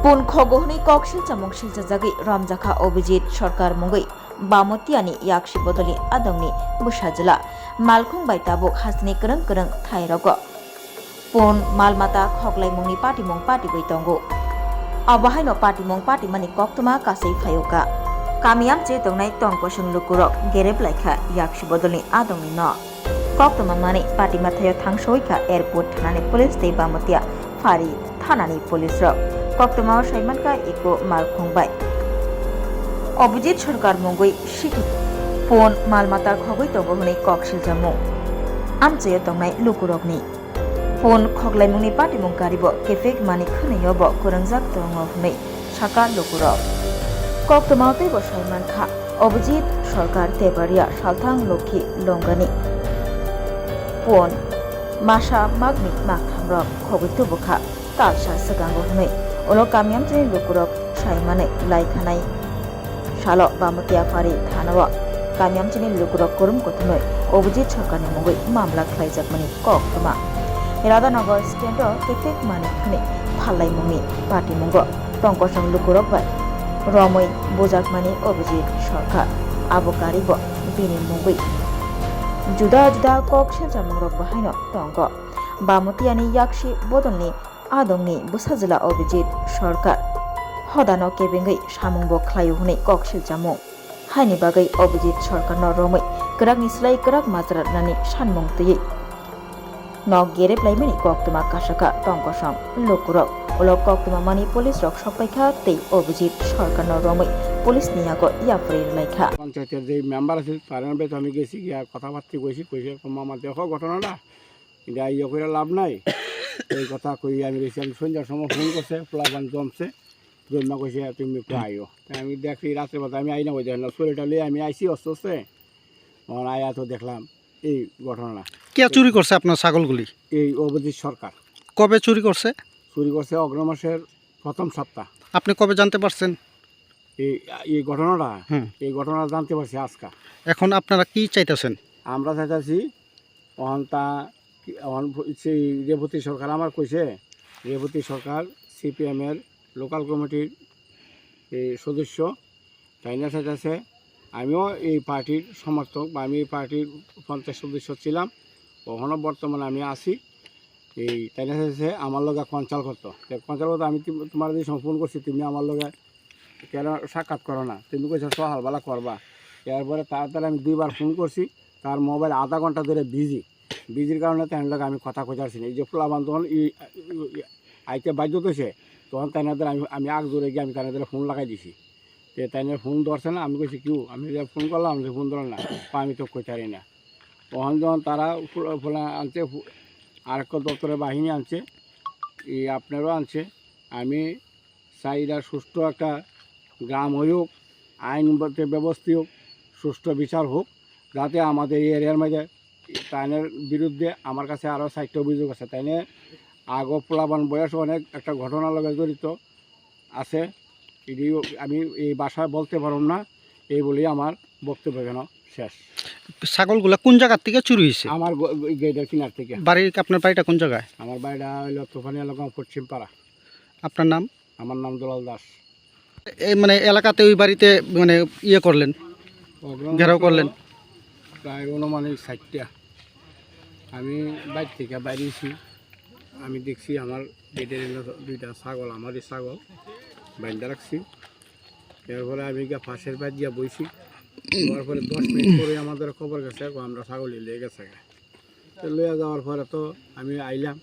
पुन खगोहनी कौशल चमंग शिलजागी रामजाखा अभिजित सरकार मुंगई बामतियानी याक्षी बदली आदंगनी बुसाजला मालखुं बायताबुक हासनी करंग करंग थायरग पुन मालमाता खगलाई मुंगनी पार्टी बैतंगो अबहायनो पार्टी मनी कक्तमा कासै फायोका कामियाम चे तंगनाय तंगपसंग लुकुरक गेरेब लायखा याक्षी बदलनी आदंगनी न कक्तमा माने पार्टी माथायो थांसोयखा एयरपोर्ट थानानि पुलिस तै बामतिया फारि थानानि पुलिस रक कक्तमा साइमानका एको मालखुंबाय अभिजित सरकार मुंगई शिखि पुन मालमाता खगै तंगहनै कक्सिल जामु आमचेयो तंगनाय लुकुरकनि पुन खगलाई मुंगनि पार्टी मुं गारिबो केफेक मानि खनैयोब कुरंजाक तंगो हनै साका लुकुरक कक्तमा तैबो साइमानखा अभिजित सरकार तेबारिया सालथां लखि लंगानि पुन मासा मागनि मागथामरक खगै तुबुखा तालसा सगांगो हनै उलो कामियाम चेनि लुकुरक साइमानै लायखानाय सालो बामतिया फारि थानाव कामियाम चेनि लुकुरक कुरुम गथमै अभिजित सरकारनि मुंगै मामला खालायजाकमानि कक्तमा राधानगर स्टेन्ड केफेक मानि खनै फाललाय मुंनि पार्टी मुंगो तंकसं लुकुरक बाय रमै बोजाकमानि अभिजित सरकार आबकारिबो बिनि मुंगै जुदा जुदा कक्सिल जामुंरक बाहायनो तंग बामतियानि याक्षी बदलनि आदंनि बुसाजिला अभिजित सरकार हदानो केबेंगै सामुंबो ख्लायो हनै कक्सिल जामुं हायनि बागै अभिजित सरकारनो रमै गरागनि स्लाय गराग माजरानानि सानमुं तयै न गेरेबलायमानि कक्तमा कासाका तंगसं लुकुरक उलो कक्तमा मानि पुलिस रक सपायखा तै अभिजित सरकारनो रमै पुलिस नियागो याफ्रे लायखा পঞ্চায়েতের যে মেম্বার আছে তার বেশ আমি গেছি গিয়া কথাবার্তা কইছি আমার দেখো ঘটনাটা এটা ইয়ে করে লাভ নাই এই কথা কই আমি গেছি আমি সন্ধ্যার সময় ফোন করছে প্লাবান জমছে জন্মা কইছে তুমি একটু আইও তাই আমি দেখছি রাত্রে বেলা আমি আই না বলতে না শরীরটা লিয়ে আমি আইসি অস্তে অস্তে আয়া তো দেখলাম এই ঘটনা। কে চুরি করছে আপনার ছাগলগুলি? এই অভিজিৎ সরকার। কবে চুরি করছে? চুরি করছে অগ্রহ মাসের প্রথম সপ্তাহ। আপনি কবে জানতে পারছেন এই ঘটনাটা? এই ঘটনা জানতে পারছি আজকে। এখন আপনারা কি চাইতেছেন? আমরা চাইতেছি সেই রেবতী সরকার আমার কইছে রেবতী সরকার সিপিএমের লোকাল কমিটির এই সদস্য তাই না চাইতেছে আমিও এই পার্টির সমর্থক বা আমি এই পার্টির পঞ্চায়েত সদস্য ছিলাম কখনো বর্তমানে আমি আছি এই তাই না চাইছে আমার লগে কনসাল করতো আমি তোমার যে ফোন করছি তুমি আমার লগে কেন সাক্ষাৎ করো না তুমি কইছো সকালবেলা করবা এরপরে তাড়াতাড়ি আমি 2 বার ফোন করছি তার মোবাইল আধা ঘন্টা ধরে বিজির কারণে তাই লগে আমি কথা কইতাছি না এই যে ফুলাবান তখন আইতে বাধ্য হয়েছে তখন তাই আমি আগ দূরে গিয়ে আমি তাদের ফোন লাগাই দিছি তাই ফোন ধরছে না আমি কইছি কিউ আমি যে ফোন করলাম যে ফোন ধরল না আমি তো কইতারি না তখন যখন তারা ফুলা আনছে আরেক দপ্তরের বাহিনী আনছে এই আপনারও আনছে আমি চাই এটা সুষ্ঠু একটা গ্রাম হোক আইন ব্যবস্থা হোক সুষ্ঠু বিচার হোক যাতে আমাদের এই এরিয়ার মাঝে তাইনের বিরুদ্ধে আমার কাছে আরও 4টা অভিযোগ আছে তাইনে আগো পোলাবান বয়স অনেক একটা ঘটনার লগে জড়িত আছে এটি আমি এই বাসায় বলতে পারব না এই বলেই আমার বক্তব্য কেন শেষ। ছাগলগুলা কোন জায়গার থেকে চুরি হয়েছে? আমার গেটের কিনার থেকে। আপনার বাড়িটা কোন জায়গায়? আমার বাড়িটা হইল তুফানি এলাকা পশ্চিমপাড়া। আপনার নাম? আমার নাম দুলাল দাস। মানে এলাকাতে ওই বাড়িতে মানে ইয়ে করলেন ঘেরাও করলেন প্রায় অনুমানিক 60টা। আমি বাইর থেকে বাইরেছি আমি দেখছি আমার গেটের 2টা ছাগল আমারই ছাগল বাইন্দা রাখছি এরপরে আমি গিয়ে পাশের বাড়ি গিয়ে বইছি তারপরে 10 মিনিট পরে আমাদের খবর গেছে আমরা ছাগলই লিয়ে গেছে তো লইয়া যাওয়ার পরে তো আমি আইলাম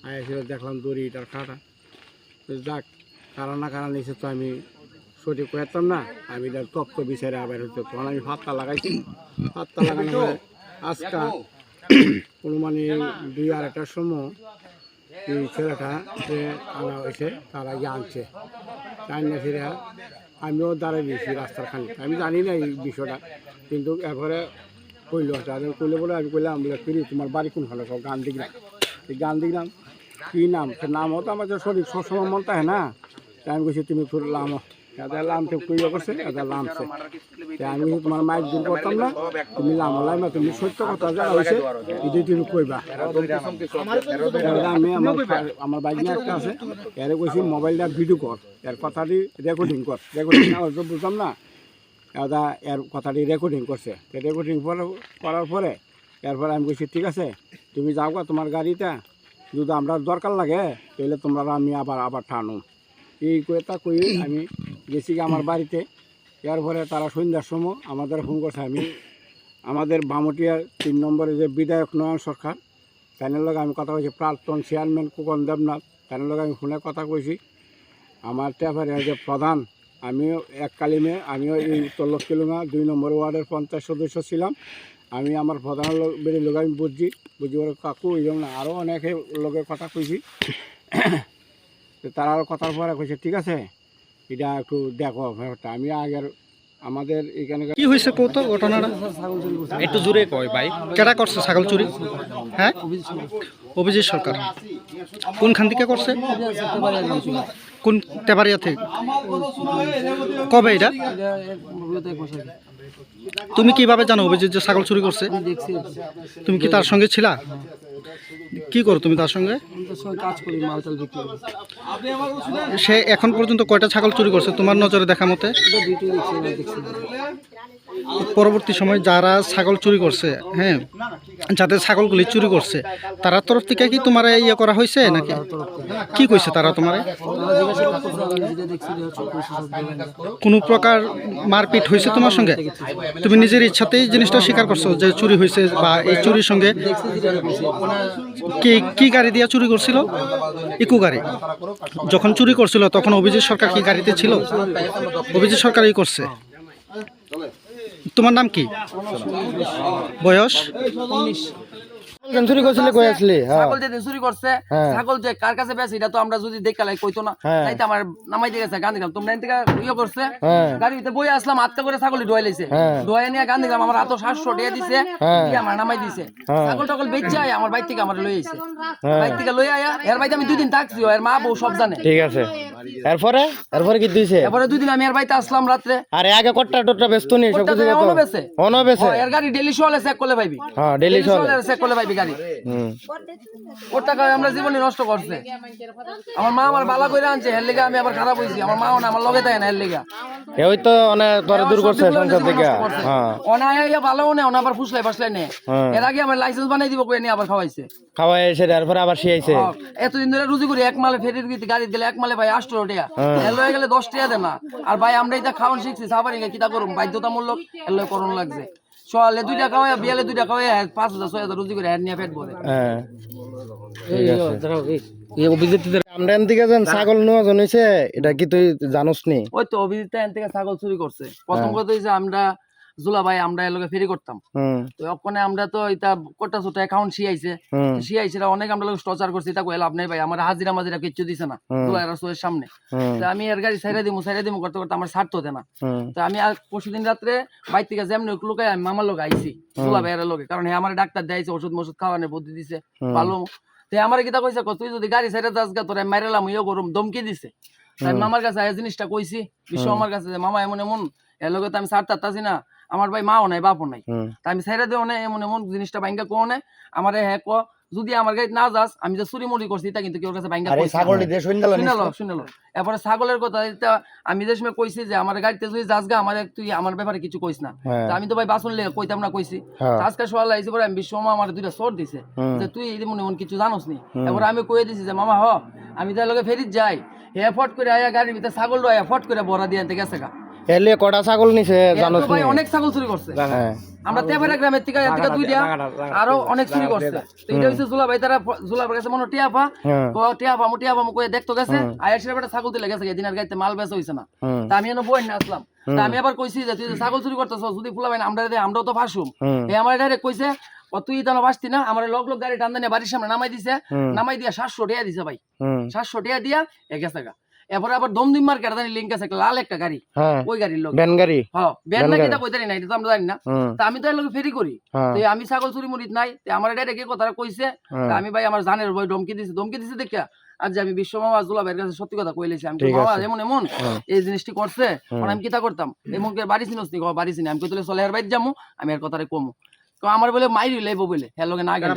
আইসে দেখলাম দড়িটার কাটা তো যাক কারণ না কারণ নিচে তো আমি সঠিক করতাম না আমি তপ্ত বিচারে আবার হতো তখন আমি ফাত্তা লাগাইছি ফাত্তা লাগানো হয় আজকা অনুমানে 2-2:30টার সময় এই ছেলেটা সে আনা হয়েছে তারা গিয়ে আনছে তাই না ফিরে আমিও দাঁড়িয়ে দিয়েছি রাস্তার খানি আমি জানি না এই বিষয়টা কিন্তু এরপরে কইল তাদের কইলে বলে আমি কইলাম বলে ফিরি তোমার বাড়ি কোন হলো গান দিলাম এই গান দিলাম কী নাম সে নাম হতো আমার সঠিক সবসময় মন থাকে না তাই আমি কইছি তুমি নাম এদের লামতে কুইয়া করছে এদের লামছে আমি তোমার মাইক দূর করতাম না তুমি লামালাই না তুমি সত্য কথা যা হয়েছে যদি তুমি কইবা আমি আমার বাইক নিয়ে একটা আছে এর কইছি মোবাইলটা ভিডিও কর এর কথাটি রেকর্ডিং কর রেকর্ডিং বুঝতাম না এটা এর কথাটি রেকর্ডিং করছে রেকর্ডিং করার পরে এরপরে আমি কইছি ঠিক আছে তুমি যাও গা তোমার গাড়িটা যদি আমরা দরকার লাগে তাহলে তোমরা আমি আবার ঠানো এই কথা কই আমি গেছি আমার বাড়িতে এরপরে তারা সন্ধ্যার সময় আমাদের ফোন করছে আমি আমাদের বামটিয়ার 3 নম্বরে যে বিধায়ক নয়ন সরকার তাদের লগে আমি কথা কইছি প্রাক্তন চেয়ারম্যান কুকন দেবনাথ তাদের লগে আমি ফোনে কথা কইছি আমার টেফারে যে প্রধান আমিও এককালীনে আমিও এই উত্তর লক্ষ্মীলুঙা 2 নম্বর ওয়ার্ডের পঞ্চায়েত সদস্য ছিলাম আমি আমার প্রধান বেরিয়ে লোক আমি বুঝছি কাকু এই জন্য আরও অনেকে লোকের কথা কইছি তারা কথার পরে কইছে ঠিক আছে এটা একটু দেখো ব্যাপারটা আমি আগের আমাদের এখানে কি হয়েছে কত ঘটনাটা একটু জোরে কয় ভাই। কেটা করছে ছাগল চুরি? হ্যাঁ, অভিজিৎ সরকার কোনখান থেকে করছে? কোন তেবাড়িয়া থেকে? কবে এটা? তুমি কিভাবে জানো অভিজিৎ যে ছাগল চুরি করছে? তুমি কি তার সঙ্গে ছিলা? কি করো তুমি তার সঙ্গে? সে এখন পর্যন্ত কয়টা ছাগল চুরি করছে তোমার নজরে দেখা মতে? পরবর্তী সময় যারা ছাগল চুরি করছে, হ্যাঁ, যাদের ছাগলগুলি চুরি করছে তার তরফ থেকে কি তোমার ইয়ে করা হয়েছে নাকি? কি কইছে তারা তোমার? কোনো প্রকার মারপিট হয়েছে তোমার সঙ্গে? তুমি নিজের ইচ্ছাতেই জিনিসটা স্বীকার করছো যে চুরি হয়েছে বা এই চুরির সঙ্গে কি গাড়ি দিয়ে চুরি করছিল? ইকো গাড়ি। যখন চুরি করছিল তখন অভিজিৎ সরকার কি গাড়িতে ছিল? অভিজিৎ সরকারই করছে। তোমার নাম কি? বয়স? চুরি করছিলে কই আসলি? ছাগল যে চুরি করছে ছাগল যে কার কাছে বেছে এটা তো আমরা যদি দেখালাই কইতো না তাইতে আমার নামাই দিয়ে গেছে গান্ধীগ্রাম তোমরা এখান থেকে ইয়ে করছে গাড়িতে বই আসলাম আটকা করে ছাগল ডুয়াই লাইছে ডুয়াই নিয়ে গান্ধীগ্রাম আমার হাতে 700 টাকা দিছে দিয়ে আমার নামাই দিছে ছাগল টাগল বেচে আয় আমার বাইক থেকে আমার লই আইছে বাইক থেকে লই আয়া এর বাইতে আমি 2 দিন থাকছি এর মা বউ সব জানে ঠিক আছে এরপরে কি দিছে? এরপরে 2 দিন আমি এর বাইতে আসলাম রাতে আরে আগে কটটা ব্যস্ত নি সব কিছু অনো বেছে এর গাড়ি ডেলি শোলে চেক করলে পাইবি হ্যাঁ ডেলি শোলে চেক করলে পাইবি গাড়ি ওর টাকা আমরা জীবনে নষ্ট করছে আমার মা আমার বালা কইরা আনছে এর লাগা আমি আবার খারাপ হইছি আমার মাও না আমার লগে থাকে না এর লাগা এই তো অনেক তোরে দূর করছে সংসার থেকে হ্যাঁ অনায়া ভালোও না আবার ফুসলাই ফাসলাই নে এর আগে আমার লাইসেন্স বানাই দিব কই নি আবার খাওয়াইছে খাওয়াই এসে এরপর আবার সে আইছে এতদিন ধরে রুজি করি এক মালে ফেরির গাড়ি গেলে এক মালে ভাই 8 টাকা এর লয়ে গেলে 10 টাকা দেন না আর ভাই আমরা এটা খাওয়ান শিখছি সাবারি কিটা করুম বাধ্যতামূলক এর লয়ে করুন লাগছে সকালে 2 টাকা খাওয়া বিয়ালে 2 টাকা খাওয়া 5000 6000 রুজি করে হেড নিয়ে পেট ভরে হ্যাঁ এই অভিজিৎদের আমরান থেকে যেন ছাগল নেওয়া জনেছে এটা কি তুই জানোস নি? ওই তো অভিজিৎ এখান থেকে ছাগল চুরি করছে প্রথম কথা হইছে আমরা জুলা ভাই আমরা এর লগে ফেরি করতাম তো ওখানে আমরা তো এটা কোটা ছোট অ্যাকাউন্ট শিয়াইছে অনেক আমরা লোক টর্চার করছি তা কই লাভ নাই ভাই আমার হাজিরা মাজিরা কিচ্ছু দিছে না জুলা এর সোয়ের সামনে তো আমি এর গাড়ি ছাইরা দিমু করতে করতে আমার ছাড়তো দে না তো আমি আর পরশুদিন রাতে বাইক থেকে যেমনি লুকাই আমি মামার লগে আইছি জুলা ভাইয়ের লগে কারণ হে আমার ডাক্তার দেয়াইছে ওষুধ খাওয়ানোর বুদ্ধি দিছে ভালো তে আমার কিটা কইছে তুই যদি গাড়ি ছাইরা যাস গা তোরে মাইরালাম ইয়ে গরম ধমকি দিছে তাই মামার কাছে এই জিনিসটা কইছি বিশ্ব আমার কাছে মামা এমন এর লগে তো আমি ছাড়তাছি না আমার ভাই মাও নাই বাপও নাই তা আমি ছাইরা দেও না এমন জিনিসটা ভাঙ্গা কোনে আমারে হ্যাঁ ক যদি আমার গাড়ি না যাস আমি যে চুরি মুড়ি করছি তা কিন্তু কেউ কাছে ভাঙ্গা কইছি ছাগলটি দিয়ে শুনলো এরপরে ছাগলের কথা আমি যে সময় কইছি যে আমার গাড়িতে যদি যাস গা আমার তুই আমার ব্যাপারে কিছু কইস না তা আমি তো ভাই বাসন লে কইতাম না কইছি আজকে সকালে আইছি পরে আমি বিশ্বমা আমার 2টা চোর দিছে যে তুই এমন কিছু জানোস নি এবার আমি কইয়ে দিছি যে মামা আমি তার লগে ফেরিত যাই হে ফট করে আয়া গাড়ির ভিতরে ছাগল রয়া ফট করে বড়া দিয়ে আনতে গেছে গা এলে কটা ছাগল নিছে জানোস নি? অনেক ছাগল চুরি করছে আমরা তেবারা গ্রামের থেকে 2টা আরো অনেক চুরি করছে তো এটা হইছে জুলা ভাই তারা জুলা ভাই কাছে মনে টিয়াপা মু কই দেখতো গেছে আয়াশের বেটা ছাগল দিলে গেছে দিনের গাইতে মাল বেচা হইছে না তা আমি এনে বই না আসলাম তা আমি আবার কইছি যে তুই ছাগল চুরি করতেছ যদি ফুলা ভাই আমরাও তো ফাঁসুম এই আমার ডাইরেক্ট কইছে তুই তো বাসতি না আমার লোক গাড়ি টান দিয়ে বাড়ির সামনে নামাই দিয়া 700 টাকা দিছে ভাই 700 টাকা দিয়া গেছে গা এরপরে আবার দমদম মার্কেট জানি লিংক আছে লাল একটা গাড়ি ওই গাড়ির লোক ভ্যান গাড়ি ভ্যান না কিটা কইতারি না এটা তো আমরা জানি না তা আমি তো এর লগে ফেরি করি তো আমি ছাগল চুরি মুড়িত নাই তে আমার ডাইরেক্ট কি কথা কইছে আমি ভাই আমার জানের বই ধমকি দিছে দেখিয়া আজ যে আমি বিশ্বমামা জুলা ভাইয়ের কাছে সত্যি কথা কইলেছি আমি ঠিক মামা আছে। এমন এমন এই জিনিসটি করছে মানে আমি কিতা করতাম এমন করে বাড়ি চিনস নি বাড়ি চিনি আমি কইলে চলে এর বাইরে যামু আমি আর কথারে কমু তো আমার বলে মাইরি লাইবো বলে হের লগে না গেলে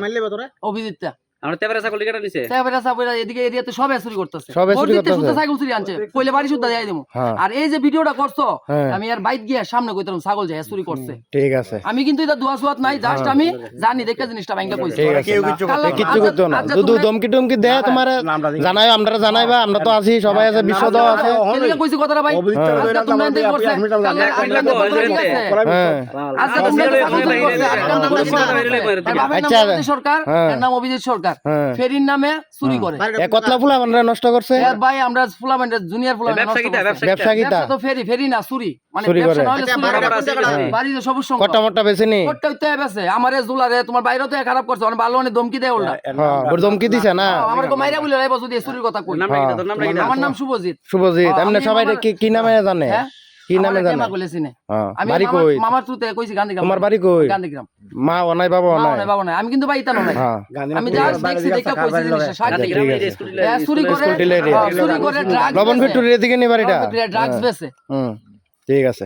অভিজিৎটা আমরা তেবারে ছাগল কেটে নিছে এদিকে এরিয়াতে সবাই চুরি করতেছে সবাই চুরি বর্দিতে করতেছে। শুদ্ধ সাইকেল চুরি আনছে কইলে বাড়ি শুদ্ধ যাই দেবো হ্যাঁ। আর এই যে ভিডিওটা করছো হ্যাঁ। আমি আর বাইক গিয়ে সামনে কইতাম ছাগল যায় চুরি করছে ঠিক আছে আমি কিন্তু এটা দোয়া সোয়াত নাই জাস্ট আমি জানি দেখে জিনিসটা ভাঙ্গা কইছি ঠিক আছে কাল- কিচ্ছু আচ্ছা- করতো না আচ্ছা যদি তোমরা- ধমকি টমকি দেয় তোমার জানাই আমরা জানাইবা আমরা তো আছি সবাই আছে বিশ্বদ আছে এদিকে কইছি কথাটা ভাই আজকে তোমরা এদিকে করছে কাল আজকে ঠিক আছে হ্যাঁ আজকে তোমরা তো ছাগল চুরি করছে আর কাল নাম বাবার নাম আচ্ছা। অভিজিৎ সরকার হ্যাঁ। এর নাম অভিজিৎ সরকার হ্যাঁ। ফেরির নামে চুরি করে এ কতলা ফুলা মানে নষ্ট করছে এ ভাই আমরা ফুলামেন্ট জুনিয়র ফুলামেন্ট ব্যবসা কিটা, ব্যবসা ব্যবসা কিটা তো ফেরি না চুরি মানে চুরি ব্যবসা করে। না হলে চুরি করে। বাড়িতে সবুজ সংখ্যা কটা মটা বেশি নি কোটটা হইতে বেছে আমারে জুলারে তোমার বাইরে তো খারাপ করছে অনেক ভালো অনেক ধমকি দেয় উল্টা হ্যাঁ ওর ধমকি দিছে না আমার কো মাইরা বলে রাইবো যদি চুরির কথা কই নামটা কিটা তোর নামটা কিটা আমার নাম শুভজিৎ শুভজিৎ এমনি আমি সবাই মামার- কি নামে জানে হ্যাঁ কি নামে জানে জানা কইলেছি না হ্যাঁ আমি বাড়ি কই মামার তুতে কইছি গান্ধীগ্রাম তোমার বাড়ি কই গান্ধীগ্রাম মা অনাই বাবা না অনাই না বাবা না আমি কিন্তু বাইতা না হ্যাঁ আমি জাস্ট দেখছি দেখা কইছি জিনিসটা সাথে গান্ধীগ্রামে এই স্কুটি চুরি করে স্কুটি লইরে। চুরি করে ড্রাগস লবণ ফ্যাক্টরির এদিকে নি বাড়িটা ড্রাগস বেছে হুম ঠিক আছে